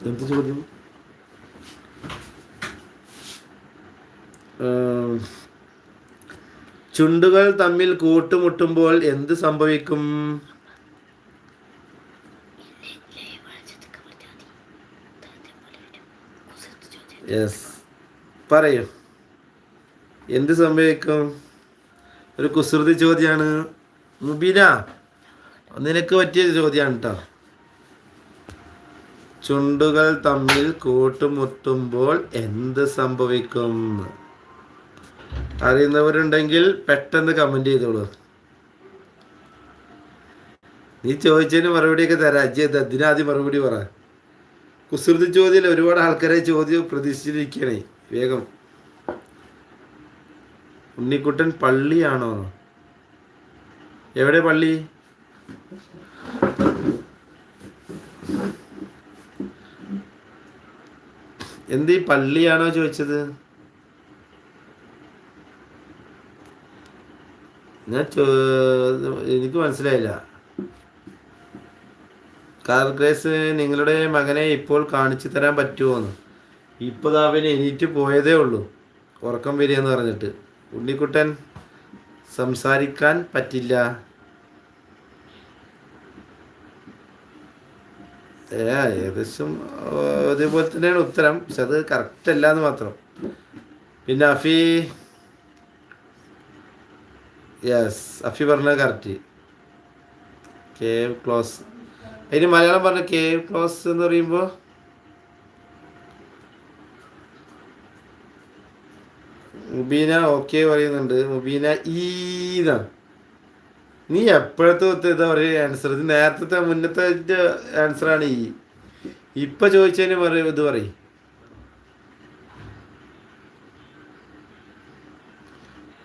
എന്ത് ചോദ്യം? ചുണ്ടുകൾ തമ്മിൽ കൂട്ടുമുട്ടുമ്പോൾ എന്ത് സംഭവിക്കും? യെസ്, പറയൂ. എന്ത് സംഭവിക്കും? ഒരു കുസൃതി ചോദ്യമാണ് മുബീന, നിനക്ക് പറ്റിയ ചോദ്യമാണ് കേട്ടോ. ചുണ്ടുകൾ തമ്മിൽ കൂട്ടുമുട്ടുമ്പോൾ എന്ത് സംഭവിക്കും? അറിയുന്നവരുണ്ടെങ്കിൽ പെട്ടെന്ന് കമന്റ് ചെയ്തോളൂ. നീ ചോദിച്ചതിന് മറുപടിയൊക്കെ തരാം. അതിനാദ്യം മറുപടി പറ. കുസൃതി ചോദ്യം ഒരുപാട് ആൾക്കാരെ ചോദ്യം പ്രതീക്ഷിച്ചിരിക്കണേ. വേഗം. ഉണ്ണിക്കുട്ടൻ പള്ളിയാണോ? എവിടെ പള്ളി? എന്ത് പള്ളിയാണോ ചോദിച്ചത്? എനിക്ക് മനസ്സിലായില്ല. കാർ ഗ്രേസ്, നിങ്ങളുടെ മകനെ ഇപ്പോൾ കാണിച്ചു തരാൻ പറ്റുമോന്ന്? ഇപ്പോൾ അവന് എണീറ്റ് പോയതേ ഉള്ളൂ, ഉറക്കം വരികയെന്ന് പറഞ്ഞിട്ട്. ഉണ്ണിക്കുട്ടൻ സംസാരിക്കാൻ പറ്റില്ല. ഏകദേശം അതേപോലെ തന്നെയാണ് ഉത്തരം, പക്ഷെ അത് കറക്റ്റ് അല്ല എന്ന് മാത്രം. പിന്നെ യെസ്, അഫി പറഞ്ഞത് കറക്റ്റ്. Cave close. അതിന് മലയാളം പറഞ്ഞ കേവ് ക്ലോസ് എന്ന് പറയുമ്പോൾ മുബീന ഓക്കെ പറയുന്നുണ്ട്. മുബീന ഈന്നാണ്. നീ എപ്പോഴത്തെ ഇതാ പറയുക ആൻസർ? ഇത് നേരത്തെ മുന്നത്തെ ആൻസറാണ് ഈ. ഇപ്പൊ ചോദിച്ചതിന് പറയും ഇത് പറയും.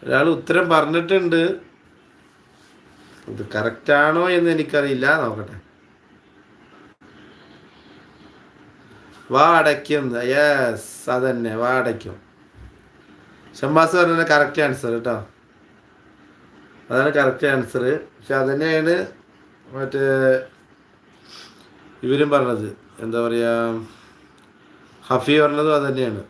ഒരാൾ ഉത്തരം പറഞ്ഞിട്ടുണ്ട്, ഇത് കറക്റ്റാണോ എന്ന് എനിക്കറിയില്ല. നോക്കട്ടെ. വാ അടയ്ക്കും. യെസ്, അതന്നെ, വാ അടയ്ക്കും. ഷംബാസ് പറഞ്ഞ കറക്റ്റ് ആൻസർ കേട്ടോ. അതാണ് കറക്റ്റ് ആൻസർ. പക്ഷെ അതന്നെയാണ് മറ്റേ ഇവരും പറഞ്ഞത്. എന്താ പറയുക, ഹഫി പറഞ്ഞതും അത് തന്നെയാണ്.